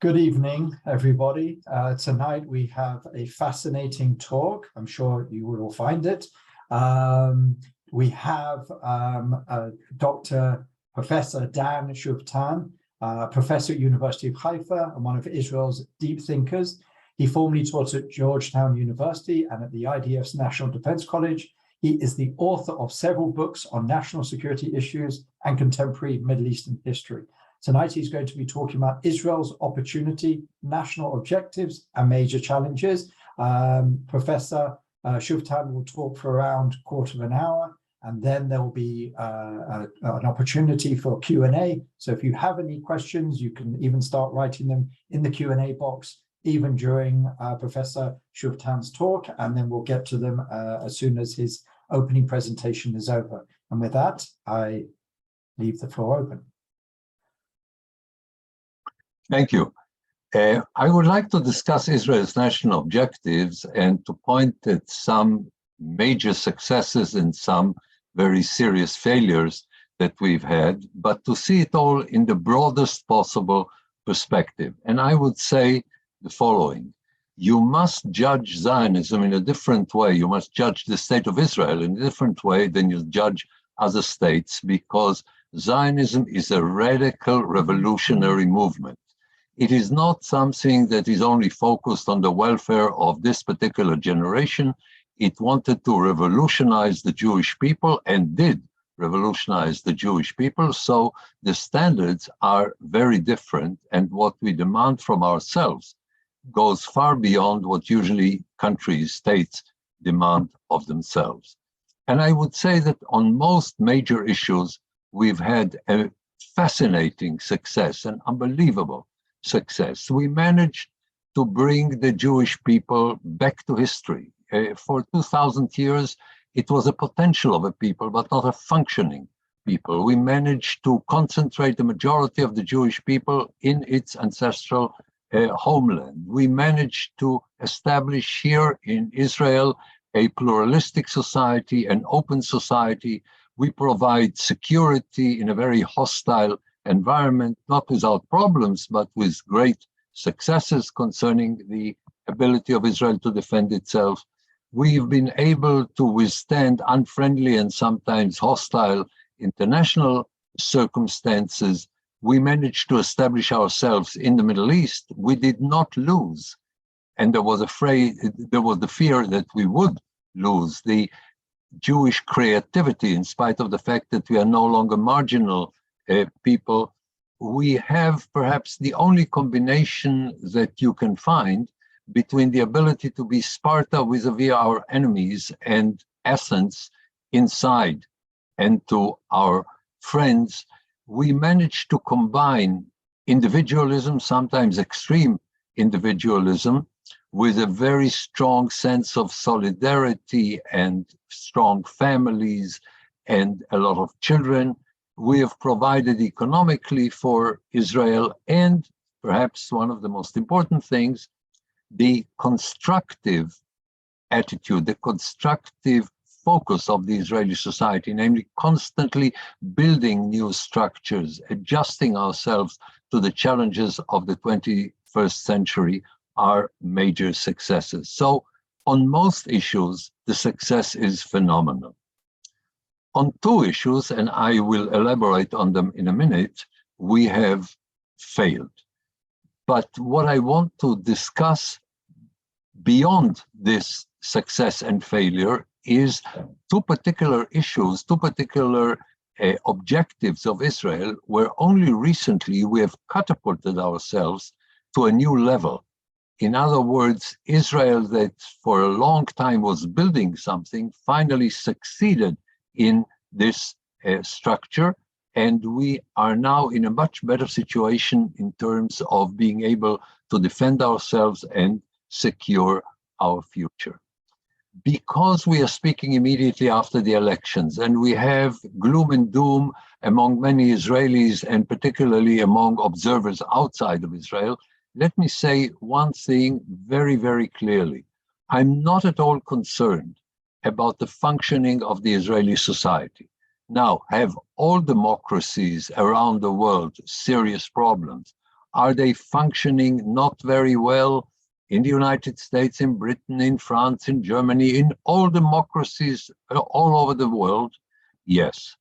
Good evening, everybody. Tonight we have a fascinating talk. I'm sure you will all find it. We have Professor Dan Schueftan, professor at University of Haifa and one of Israel's deep thinkers. He formerly taught at Georgetown University and at the IDF's National Defense College. He is the author of several books on national security issues and contemporary Middle Eastern history. Tonight, he's going to be talking about Israel's opportunity, national objectives, and major challenges. Professor Schueftan will talk for around a quarter of an hour, and then there will be an opportunity for Q&A. So if you have any questions, you can even start writing them in the Q&A box, even during Professor Schueftan's talk, and then we'll get to them as soon as his opening presentation is over. And with that, I leave the floor open. Thank you. I would like to discuss Israel's national objectives and to point at some major successes and some very serious failures that we've had, but to see it all in the broadest possible perspective. And I would say the following. You must judge Zionism in a different way. You must judge the state of Israel in a different way than you judge other states, because Zionism is a radical revolutionary movement. It is not something that is only focused on the welfare of this particular generation. It wanted to revolutionize the Jewish people and did revolutionize the Jewish people. So the standards are very different, and what we demand from ourselves goes far beyond what usually countries, states demand of themselves. And I would say that on most major issues, we've had a fascinating success, an unbelievable success. We managed to bring the Jewish people back to history. For 2,000 years, it was a potential of a people, but not a functioning people. We managed to concentrate the majority of the Jewish people in its ancestral homeland. We managed to establish here in Israel a pluralistic society, an open society. We provide security in a very hostile environment, not without problems, but with great successes concerning the ability of Israel to defend itself. We've been able to withstand unfriendly and sometimes hostile international circumstances. We managed to establish ourselves in the Middle East. We did not lose. And there was the fear that we would lose the Jewish creativity, in spite of the fact that we are no longer marginal people. We have perhaps the only combination that you can find between the ability to be Sparta vis-a-vis our enemies and Athens inside and to our friends. We managed to combine individualism, sometimes extreme individualism, with a very strong sense of solidarity and strong families and a lot of children. We have provided economically for Israel, and perhaps one of the most important things, the constructive attitude, the constructive focus of the Israeli society, namely constantly building new structures, adjusting ourselves to the challenges of the 21st century, are major successes. So on most issues, the success is phenomenal. On two issues, and I will elaborate on them in a minute, we have failed. But what I want to discuss beyond this success and failure is two particular issues, two particular objectives of Israel, where only recently we have catapulted ourselves to a new level. In other words, Israel, that for a long time was building something, finally succeeded in this structure, and we are now in a much better situation in terms of being able to defend ourselves and secure our future. Because we are speaking immediately after the elections, and we have gloom and doom among many Israelis, and particularly among observers outside of Israel, let me say one thing very, very clearly. I'm not at all concerned about the functioning of the Israeli society. Now, have all democracies around the world serious problems? Are they functioning not very well in the United States, in Britain, in France, in Germany, in all democracies all over the world? Yes.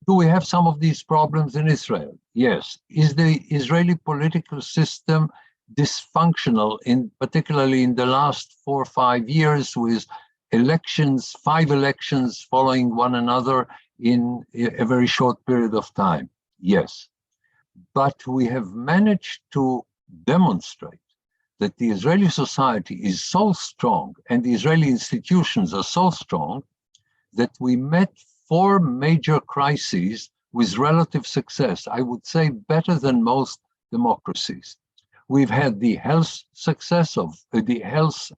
Do we have some of these problems in Israel? Yes. Is the Israeli political system dysfunctional, particularly in the last 4 or 5 years, with elections, 5 elections following one another in a very short period of time? Yes. But we have managed to demonstrate that the Israeli society is so strong and the Israeli institutions are so strong that we met 4 major crises with relative success. I would say better than most democracies. We've had the health success of the health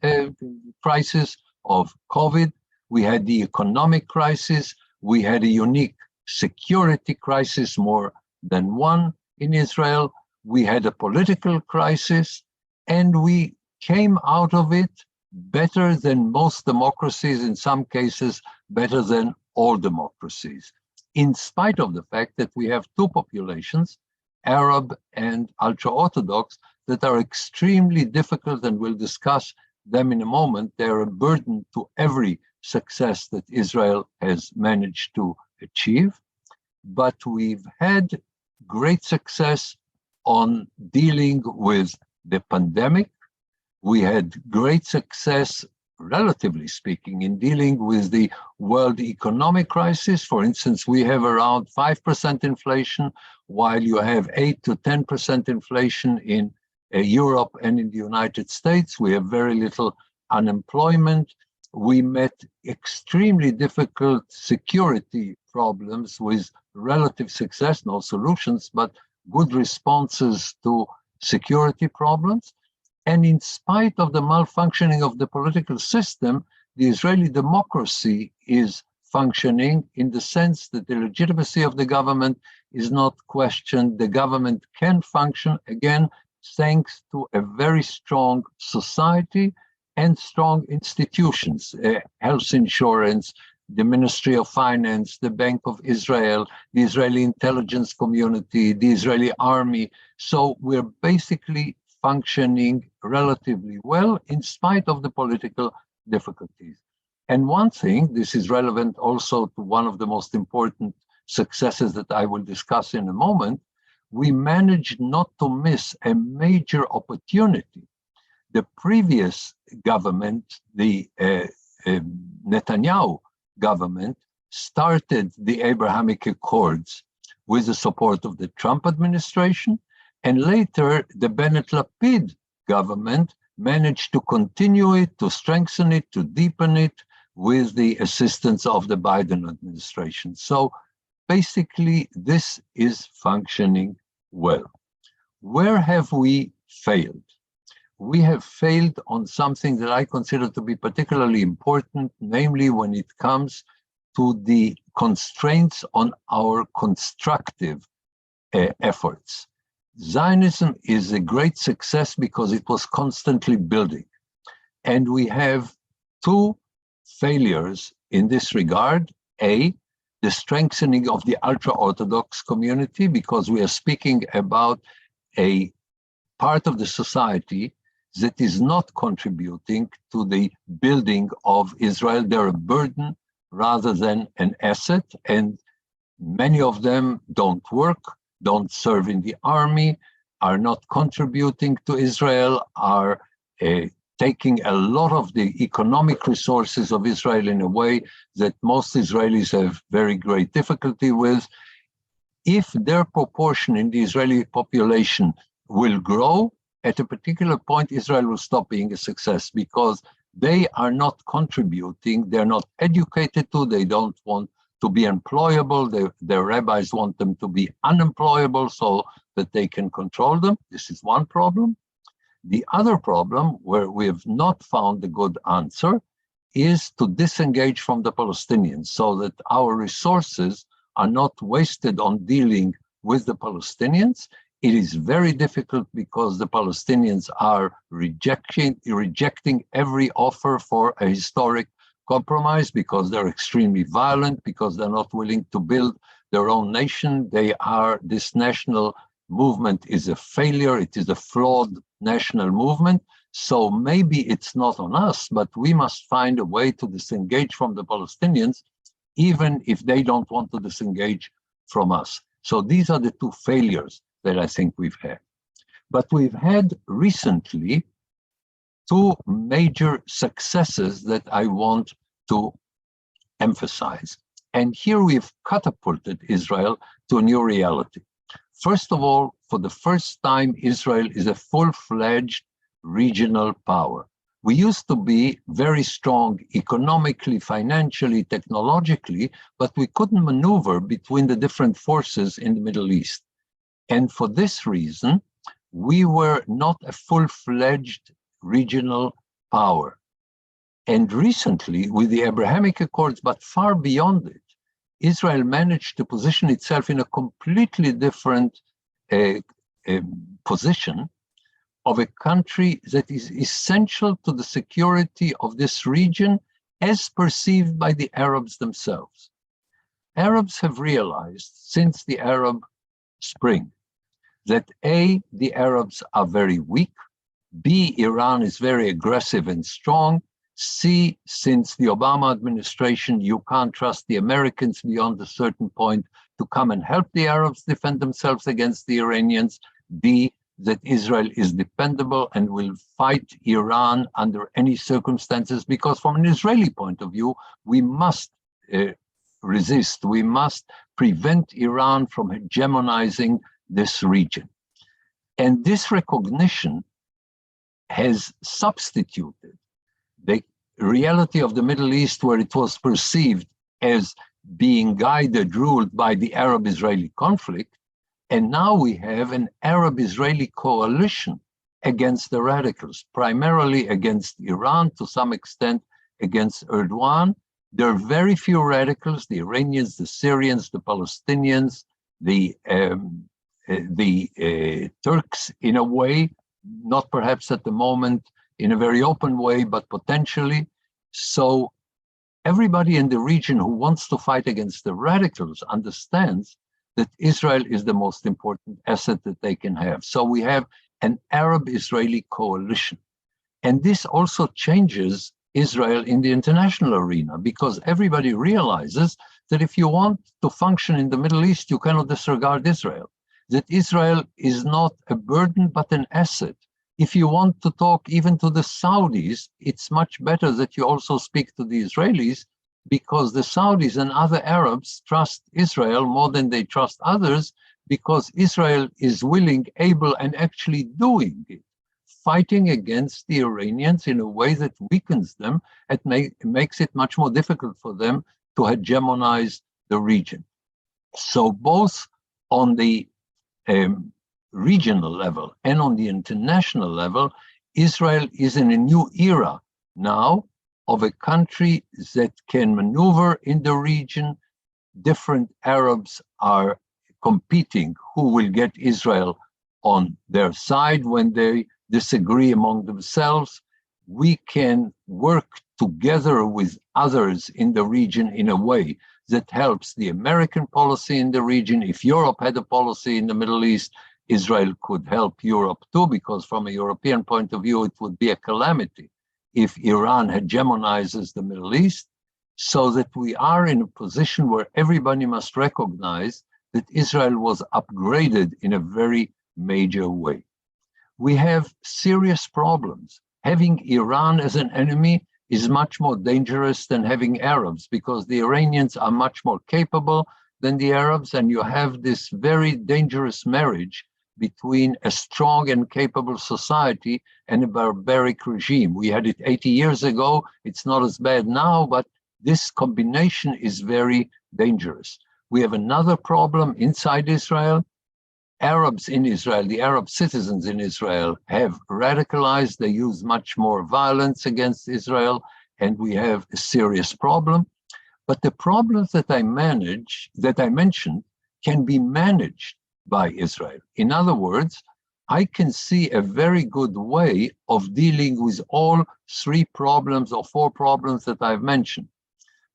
crisis of COVID. We had the economic crisis. We had a unique security crisis, more than one in Israel. We had a political crisis, and we came out of it better than most democracies, in some cases better than all democracies, in spite of the fact that we have 2 populations, Arab and Ultra-Orthodox, that are extremely difficult, and we'll discuss them in a moment. They're a burden to every success that Israel has managed to achieve. But we've had great success on dealing with the pandemic. We had great success, relatively speaking, in dealing with the world economic crisis. For instance, we have around 5% inflation, while you have 8 to 10% inflation in Europe and in the United States. We have very little unemployment. We met extremely difficult security problems with relative success, no solutions, but good responses to security problems. And in spite of the malfunctioning of the political system, the Israeli democracy is functioning in the sense that the legitimacy of the government is not questioned. The government can function, again, thanks to a very strong society and strong institutions, health insurance, the Ministry of Finance, the Bank of Israel, the Israeli intelligence community, the Israeli army. So we're basically functioning relatively well in spite of the political difficulties. And one thing, this is relevant also to one of the most important successes that I will discuss in a moment, we managed not to miss a major opportunity. The previous government, the Netanyahu government, started the Abrahamic Accords with the support of the Trump administration, and later the Bennett-Lapid government managed to continue it, to strengthen it, to deepen it with the assistance of the Biden administration. So basically, this is functioning well. Where have we failed? We have failed on something that I consider to be particularly important, namely when it comes to the constraints on our constructive efforts. Zionism is a great success because it was constantly building. And we have 2 failures in this regard. A, the strengthening of the ultra-Orthodox community, because we are speaking about a part of the society that is not contributing to the building of Israel. They're a burden rather than an asset, and many of them don't work, don't serve in the army, are not contributing to Israel, are taking a lot of the economic resources of Israel in a way that most Israelis have very great difficulty with. If their proportion in the Israeli population will grow, at a particular point, Israel will stop being a success because they are not contributing, they're not educated to, they don't want to be employable, their rabbis want them to be unemployable so that they can control them. This is one problem. The other problem, where we have not found a good answer, is to disengage from the Palestinians so that our resources are not wasted on dealing with the Palestinians. It is very difficult because the Palestinians are rejecting every offer for a historic compromise, because they're extremely violent, because they're not willing to build their own nation. They are this national movement is a failure, it is a flawed national movement. So maybe it's not on us, but we must find a way to disengage from the Palestinians, even if they don't want to disengage from us. So these are the two failures that I think we've had. But we've had recently two major successes that I want to emphasize. And here we've catapulted Israel to a new reality. First of all, for the first time, Israel is a full-fledged regional power. We used to be very strong economically, financially, technologically, but we couldn't maneuver between the different forces in the Middle East. And for this reason, we were not a full-fledged regional power. And recently, with the Abrahamic Accords, but far beyond it, Israel managed to position itself in a completely different position of a country that is essential to the security of this region as perceived by the Arabs themselves. Arabs have realized since the Arab Spring that A, the Arabs are very weak, B, Iran is very aggressive and strong, C, since the Obama administration, you can't trust the Americans beyond a certain point to come and help the Arabs defend themselves against the Iranians, D, that Israel is dependable and will fight Iran under any circumstances, because from an Israeli point of view, we must resist, we must prevent Iran from hegemonizing this region. And this recognition has substituted the reality of the Middle East, where it was perceived as being guided, ruled by the Arab-Israeli conflict. And now we have an Arab-Israeli coalition against the radicals, primarily against Iran, to some extent against Erdogan. There are very few radicals, the Iranians, the Syrians, the Palestinians, the Turks in a way, not perhaps at the moment in a very open way, but potentially. So everybody in the region who wants to fight against the radicals understands that Israel is the most important asset that they can have. So we have an Arab-Israeli coalition. And this also changes Israel in the international arena, because everybody realizes that if you want to function in the Middle East, you cannot disregard Israel, that Israel is not a burden, but an asset. If you want to talk even to the Saudis, it's much better that you also speak to the Israelis, because the Saudis and other Arabs trust Israel more than they trust others, because Israel is willing, able, and actually doing it, fighting against the Iranians in a way that weakens them and makes it much more difficult for them to hegemonize the region. So both on the regional level and on the international level, Israel is in a new era now of a country that can maneuver in the region. Different Arabs are competing who will get Israel on their side when they disagree among themselves. We can work together with others in the region in a way that helps the American policy in the region. If Europe had a policy in the Middle East, Israel could help Europe too, because from a European point of view, it would be a calamity if Iran hegemonizes the Middle East, so that we are in a position where everybody must recognize that Israel was upgraded in a very major way. We have serious problems. Having Iran as an enemy is much more dangerous than having Arabs, because the Iranians are much more capable than the Arabs, and you have this very dangerous marriage between a strong and capable society and a barbaric regime. We had it 80 years ago. It's not as bad now, but this combination is very dangerous. We have another problem inside Israel. Arabs in Israel, the Arab citizens in Israel, have radicalized. They use much more violence against Israel, and we have a serious problem. But the problems that I mentioned can be managed by Israel. In other words, I can see a very good way of dealing with all three problems or four problems that I've mentioned.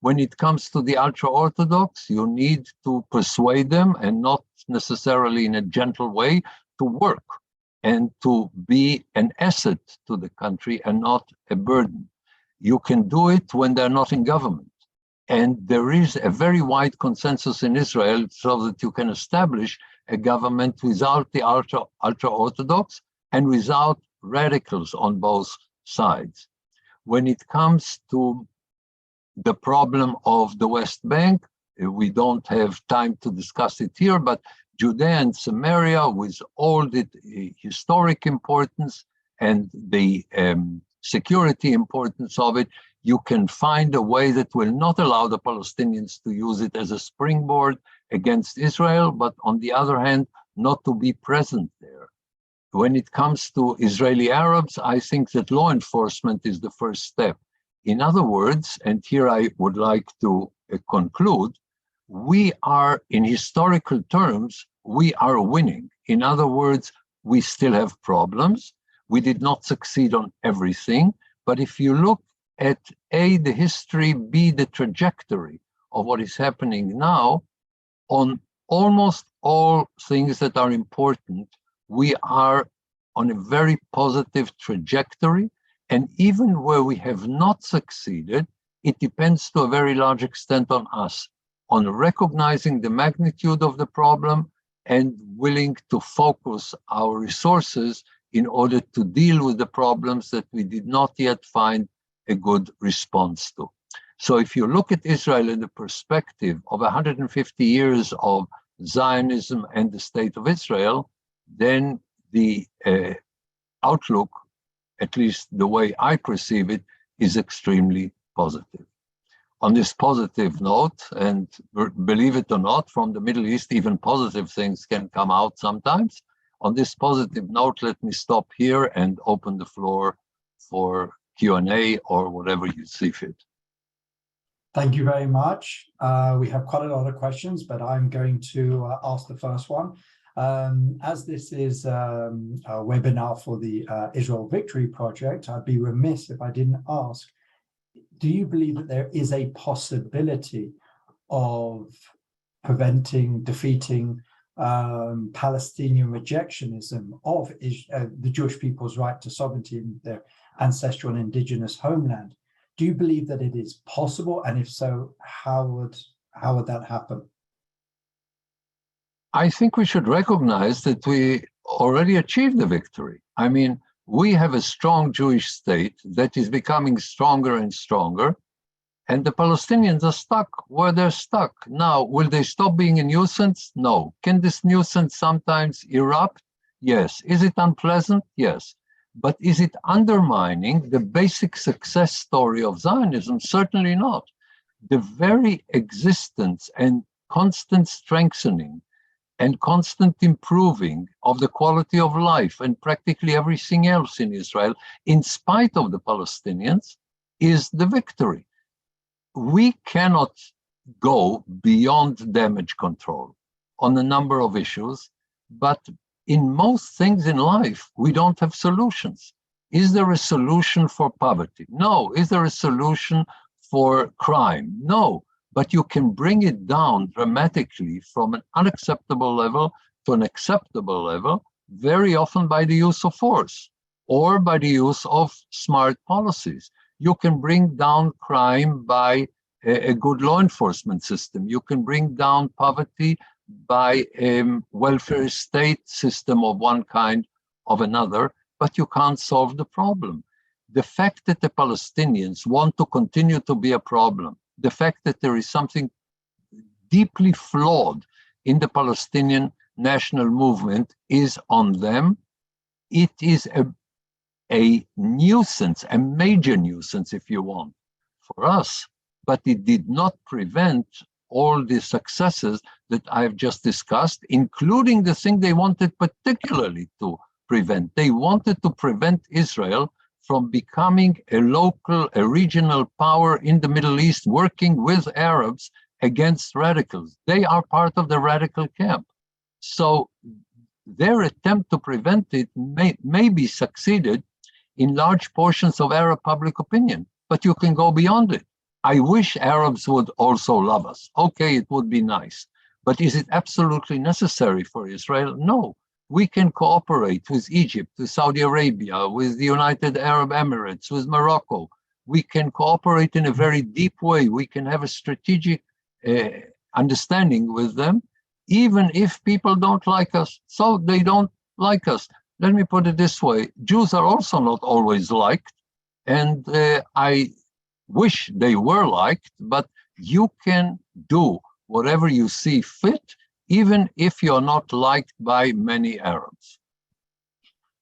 When it comes to the ultra-Orthodox, you need to persuade them, and not necessarily in a gentle way, to work and to be an asset to the country and not a burden. You can do it when they're not in government. And there is a very wide consensus in Israel so that you can establish a government without the ultra-Orthodox and without radicals on both sides. When it comes to the problem of the West Bank, we don't have time to discuss it here, but Judea and Samaria, with all the historic importance and the security importance of it, you can find a way that will not allow the Palestinians to use it as a springboard against Israel, but on the other hand, not to be present there. When it comes to Israeli Arabs, I think that law enforcement is the first step. In other words, and here I would like to conclude, we are, in historical terms, we are winning. In other words, we still have problems. We did not succeed on everything, but if you look at A, the history, B, the trajectory of what is happening now, on almost all things that are important, we are on a very positive trajectory. And even where we have not succeeded, it depends to a very large extent on us, on recognizing the magnitude of the problem and willing to focus our resources in order to deal with the problems that we did not yet find a good response to. So if you look at Israel in the perspective of 150 years of Zionism and the State of Israel, then the outlook, at least the way I perceive it, is extremely positive. On this positive note, and believe it or not, from the Middle East, even positive things can come out sometimes. On this positive note, let me stop here and open the floor for Q&A or whatever you see fit. Thank you very much. We have quite a lot of questions, but I'm going to ask the first one. As this is a webinar for the Israel Victory Project, I'd be remiss if I didn't ask, do you believe that there is a possibility of defeating Palestinian rejectionism of the Jewish people's right to sovereignty in their ancestral and indigenous homeland? Do you believe that it is possible? And if so, how would that happen? I think we should recognize that we already achieved the victory. I mean, we have a strong Jewish state that is becoming stronger and stronger, and the Palestinians are stuck where they're stuck. Now, will they stop being a nuisance? No. Can this nuisance sometimes erupt? Yes. Is it unpleasant? Yes. But is it undermining the basic success story of Zionism? Certainly not. The very existence and constant strengthening and constant improving of the quality of life and practically everything else in Israel, in spite of the Palestinians, is the victory. We cannot go beyond damage control on a number of issues, but in most things in life, we don't have solutions. Is there a solution for poverty? No. Is there a solution for crime? No. But you can bring it down dramatically from an unacceptable level to an acceptable level, very often by the use of force or by the use of smart policies. You can bring down crime by a good law enforcement system. You can bring down poverty by a welfare state system of one kind or another, but you can't solve the problem. The fact that the Palestinians want to continue to be a problem, the fact that there is something deeply flawed in the Palestinian national movement is on them. It is a nuisance, a major nuisance, if you want, for us, but it did not prevent all the successes that I've just discussed, including the thing they wanted particularly to prevent. They wanted to prevent Israel from becoming a local, a regional power in the Middle East, working with Arabs against radicals. They are part of the radical camp. So their attempt to prevent it may be succeeded in large portions of Arab public opinion, but you can go beyond it. I wish Arabs would also love us. Okay, it would be nice. But is it absolutely necessary for Israel? No. We can cooperate with Egypt, with Saudi Arabia, with the United Arab Emirates, with Morocco. We can cooperate in a very deep way. We can have a strategic understanding with them, even if people don't like us. So they don't like us. Let me put it this way. Jews are also not always liked. And I wish they were liked, but you can do whatever you see fit, even if you're not liked by many Arabs.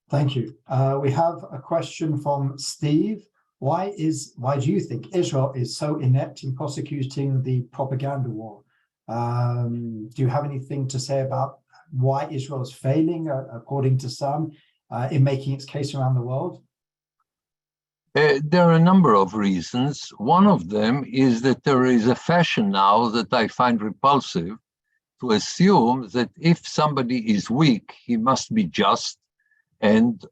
Thank you. We have a question from Steve. Why do you think Israel is so inept in prosecuting the propaganda war? Do you have anything to say about why Israel is failing, according to some, in making its case around the world? There are a number of reasons. One of them is that there is a fashion now that I find repulsive, to assume that if somebody is weak, he must be just, and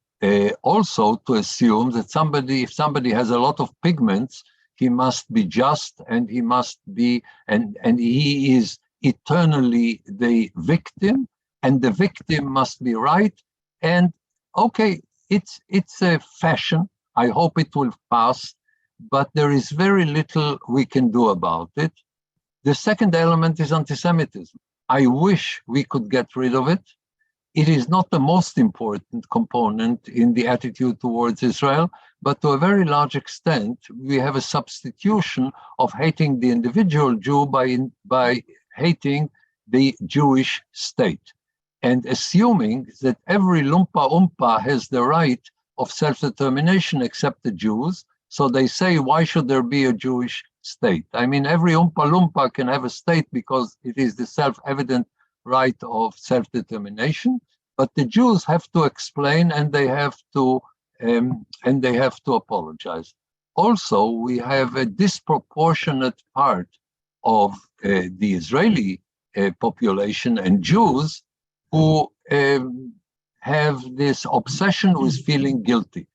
also to assume that if somebody has a lot of pigments, he must be just, and he must be, and he is eternally the victim, and the victim must be right. And okay, it's a fashion. I hope it will pass, but there is very little we can do about it. The second element is anti-Semitism. I wish we could get rid of it. It is not the most important component in the attitude towards Israel, but to a very large extent, we have a substitution of hating the individual Jew by hating the Jewish state, and assuming that every lumpa umpa has the right of self-determination except the Jews. So they say, why should there be a Jewish state? I mean, every umpa lumpa can have a state because it is the self-evident right of self-determination, but the Jews have to explain, and they have to apologize. Also, we have a disproportionate part of the Israeli population and Jews who have this obsession with feeling guilty.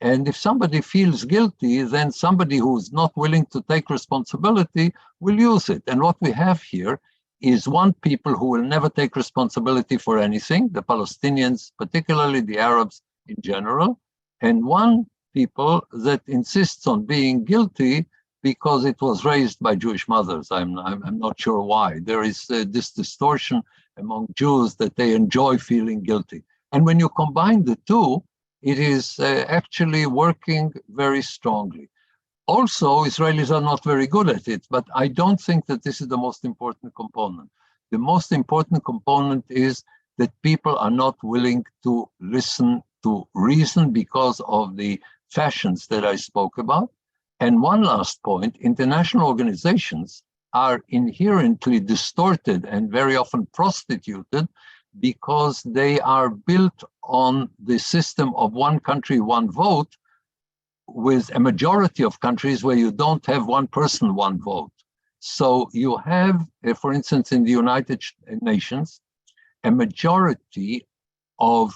And if somebody feels guilty, then somebody who is not willing to take responsibility will use it. And what we have here is one people who will never take responsibility for anything, the Palestinians, particularly the Arabs in general, and one people that insists on being guilty because it was raised by Jewish mothers. I'm not sure why. There is this distortion among Jews that they enjoy feeling guilty. And when you combine the two, it is actually working very strongly. Also, Israelis are not very good at it, but I don't think that this is the most important component. The most important component is that people are not willing to listen to reason because of the fashions that I spoke about. And one last point, international organizations are inherently distorted and very often prostituted because they are built on the system of one country, one vote, with a majority of countries where you don't have one person, one vote. So you have, for instance, in the United Nations, a majority of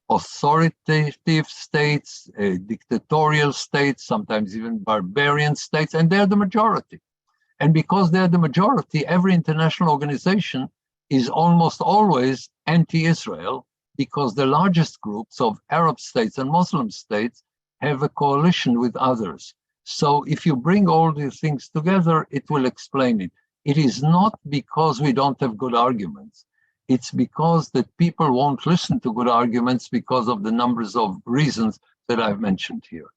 authoritative states, dictatorial states, sometimes even barbarian states, and they're the majority. And because they're the majority, every international organization is almost always anti-Israel, because the largest groups of Arab states and Muslim states have a coalition with others. So if you bring all these things together, it will explain it. It is not because we don't have good arguments. It's because that people won't listen to good arguments because of the numbers of reasons that I've mentioned here.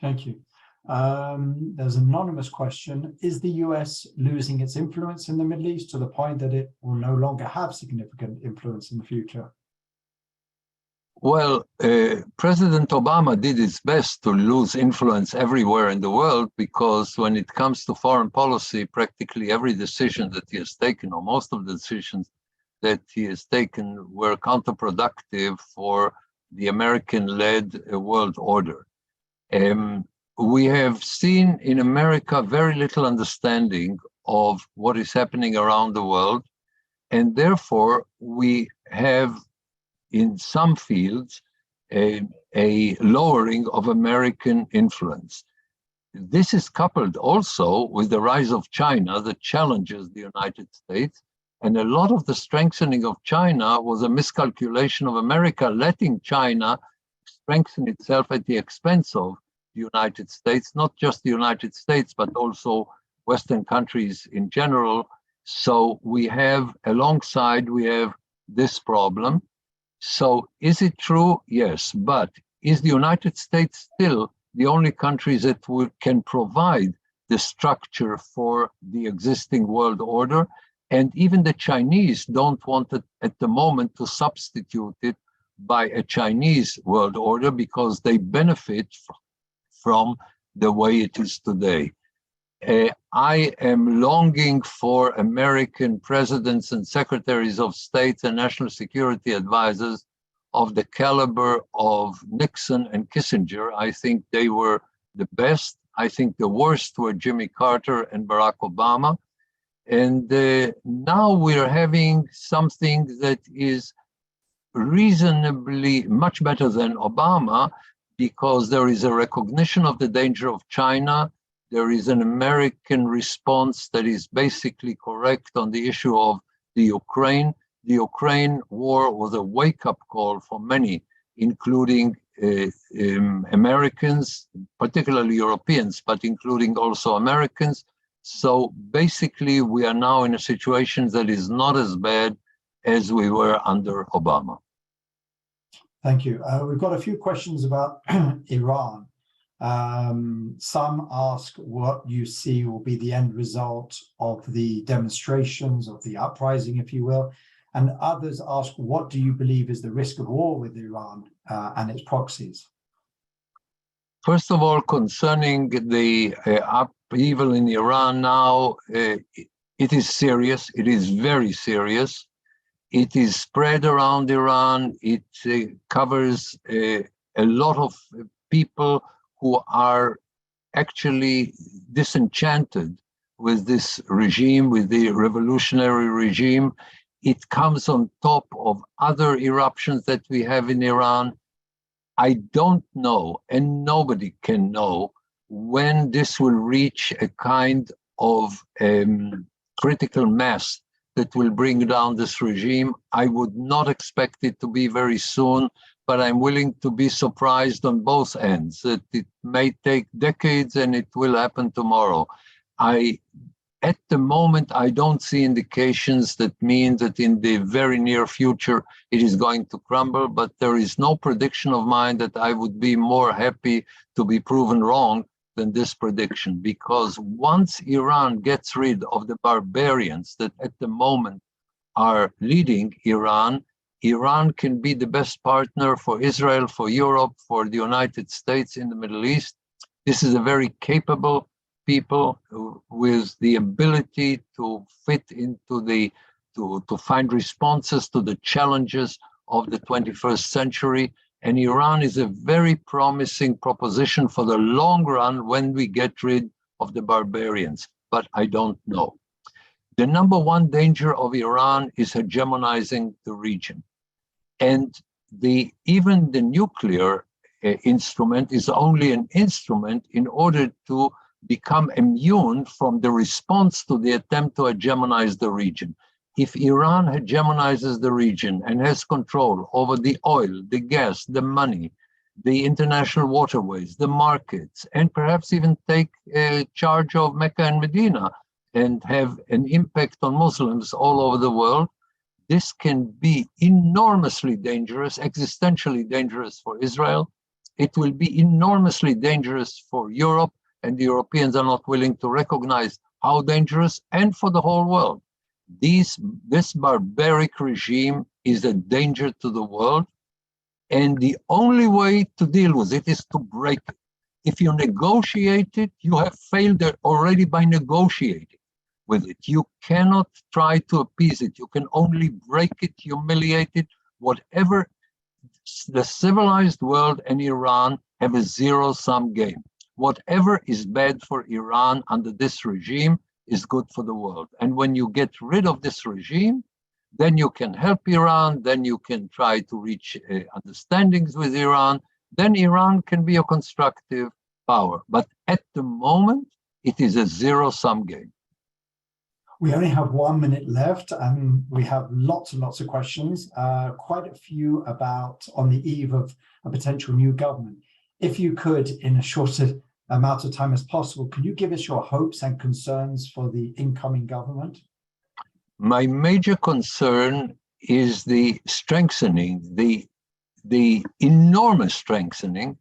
Thank you. There's an anonymous question. Is the US losing its influence in the Middle East to the point that it will no longer have significant influence in the future? Well, President Obama did his best to lose influence everywhere in the world, because when it comes to foreign policy, practically every decision that he has taken, or most of the decisions that he has taken, were counterproductive for the American-led world order. We have seen in America very little understanding of what is happening around the world, and therefore we have, in some fields, a lowering of American influence. this is coupled also with the rise of China that challenges the United States. And a lot of the strengthening of China was a miscalculation of America, letting China strengthen itself at the expense of the United States, not just the United States, but also Western countries in general. So we have, alongside, we have this problem. So is it true? Yes. But is the United States still the only country that can provide the structure for the existing world order? And even the Chinese don't want it at the moment to substitute it by a Chinese world order because they benefit from the way it is today. I am longing for American presidents and secretaries of state and national security advisors of the caliber of Nixon and Kissinger. I think they were the best. I think the worst were Jimmy Carter and Barack Obama. And now we're having something that is reasonably much better than Obama, because there is a recognition of the danger of China. There is an American response that is basically correct on the issue of the Ukraine. The Ukraine war was a wake-up call for many, including Americans, particularly Europeans, but including also Americans. So basically, we are now in a situation that is not as bad as we were under Obama. Thank you. We've got a few questions about Iran. Some ask what you see will be the end result of the demonstrations, of the uprising, if you will. And others ask, what do you believe is the risk of war with Iran and its proxies? First of all, concerning the upheaval in Iran now, it is serious. It is very serious. It is spread around Iran. It covers a lot of people who are actually disenchanted with this regime, with the revolutionary regime. It comes on top of other eruptions that we have in Iran. I don't know, and nobody can know, when this will reach a kind of critical mass that will bring down this regime. I would not expect it to be very soon, but I'm willing to be surprised on both ends, that it may take decades and it will happen tomorrow. At the moment, I don't see indications that mean that in the very near future it is going to crumble, but there is no prediction of mine that I would be more happy to be proven wrong than this prediction, because once Iran gets rid of the barbarians that at the moment are leading Iran, Iran can be the best partner for Israel, for Europe, for the United States in the Middle East. This is a very capable people with the ability to fit into to find responses to the challenges of the 21st century. And Iran is a very promising proposition for the long run when we get rid of the barbarians, but I don't know. The number one danger of Iran is hegemonizing the region. And even the nuclear instrument is only an instrument in order to become immune from the response to the attempt to hegemonize the region. If Iran hegemonizes the region and has control over the oil, the gas, the money, the international waterways, the markets, and perhaps even take charge of Mecca and Medina and have an impact on Muslims all over the world, this can be enormously dangerous, existentially dangerous for Israel. It will be enormously dangerous for Europe, and the Europeans are not willing to recognize how dangerous, and for the whole world. This barbaric regime is a danger to the world, and the only way to deal with it is to break it. If you negotiate it, you have failed already by negotiating with it. You cannot try to appease it. You can only break it, humiliate it, whatever. The civilized world and Iran have a zero-sum game. Whatever is bad for Iran under this regime is good for the world. And when you get rid of this regime, then you can help Iran, then you can try to reach understandings with Iran, then Iran can be a constructive power. But at the moment, it is a zero-sum game. We only have 1 minute left, and we have lots and lots of questions, quite a few about on the eve of a potential new government. If you could, in a shorter amount of time as possible, can you give us your hopes and concerns for the incoming government? My major concern is the strengthening, the enormous strengthening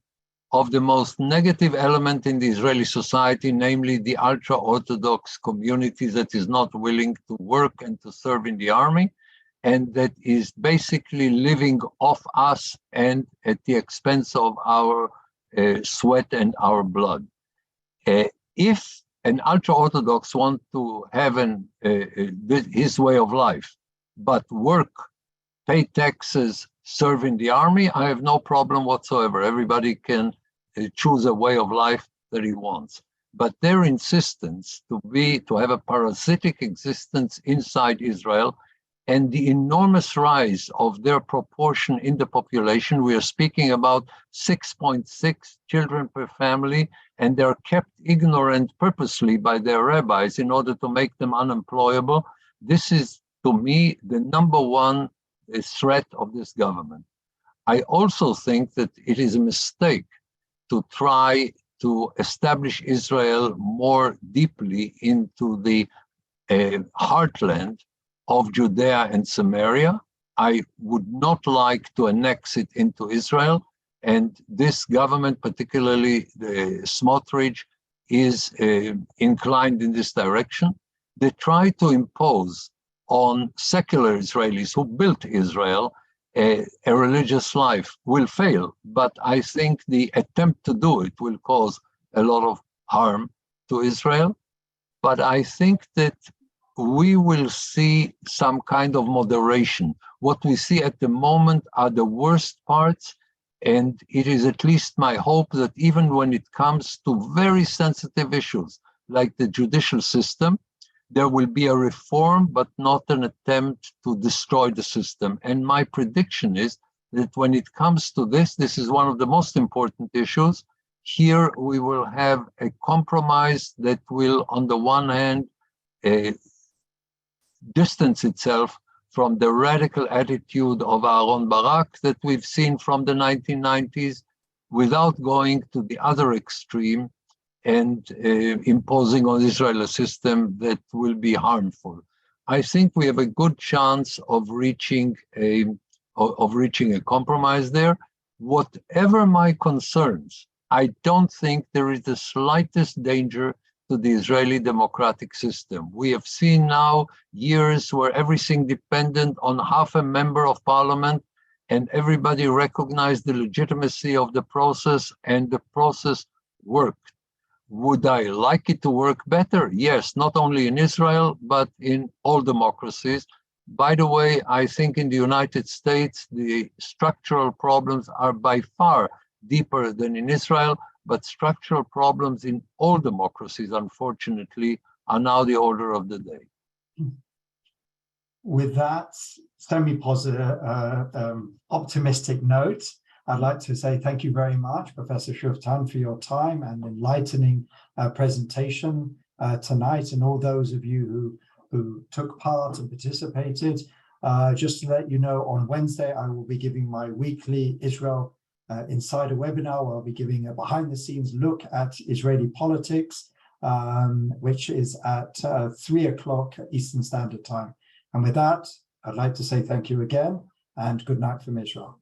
of the most negative element in the Israeli society, namely the ultra-Orthodox community that is not willing to work and to serve in the army, and that is basically living off us and at the expense of our sweat and our blood. If an ultra-Orthodox wants to have his way of life, but work, pay taxes, serve in the army, I have no problem whatsoever. Everybody can choose a way of life that he wants. But their insistence to have a parasitic existence inside Israel and the enormous rise of their proportion in the population, we are speaking about 6.6 children per family, and they're kept ignorant purposely by their rabbis in order to make them unemployable. This is, to me, the number one threat of this government. I also think that it is a mistake to try to establish Israel more deeply into the heartland of Judea and Samaria. I would not like to annex it into Israel, and this government, particularly the Smotrich, is inclined in this direction. They try to impose on secular Israelis who built Israel a religious life will fail, but I think the attempt to do it will cause a lot of harm to Israel. But I think that we will see some kind of moderation. What we see at the moment are the worst parts, and it is at least my hope that even when it comes to very sensitive issues like the judicial system, there will be a reform, but not an attempt to destroy the system. And my prediction is that when it comes to this is one of the most important issues. Here we will have a compromise that will, on the one hand, distance itself from the radical attitude of Aaron Barak that we've seen from the 1990s, without going to the other extreme and imposing on Israel a system that will be harmful. I think we have a good chance of reaching a compromise there. Whatever my concerns, I don't think there is the slightest danger to the Israeli democratic system. We have seen now years where everything depended on half a member of parliament, and everybody recognized the legitimacy of the process, and the process worked. Would I like it to work better? Yes, not only in Israel, but in all democracies. By the way, I think in the United States, the structural problems are by far deeper than in Israel, but structural problems in all democracies, unfortunately, are now the order of the day. With that semi-positive, optimistic note, I'd like to say thank you very much, Professor Schueftan, for your time and enlightening presentation tonight, and all those of you who took part and participated. Just to let you know, on Wednesday, I will be giving my weekly Israel Insider webinar, where I'll be giving a behind-the-scenes look at Israeli politics, which is at 3 o'clock Eastern Standard Time. And with that, I'd like to say thank you again, and good night from Israel.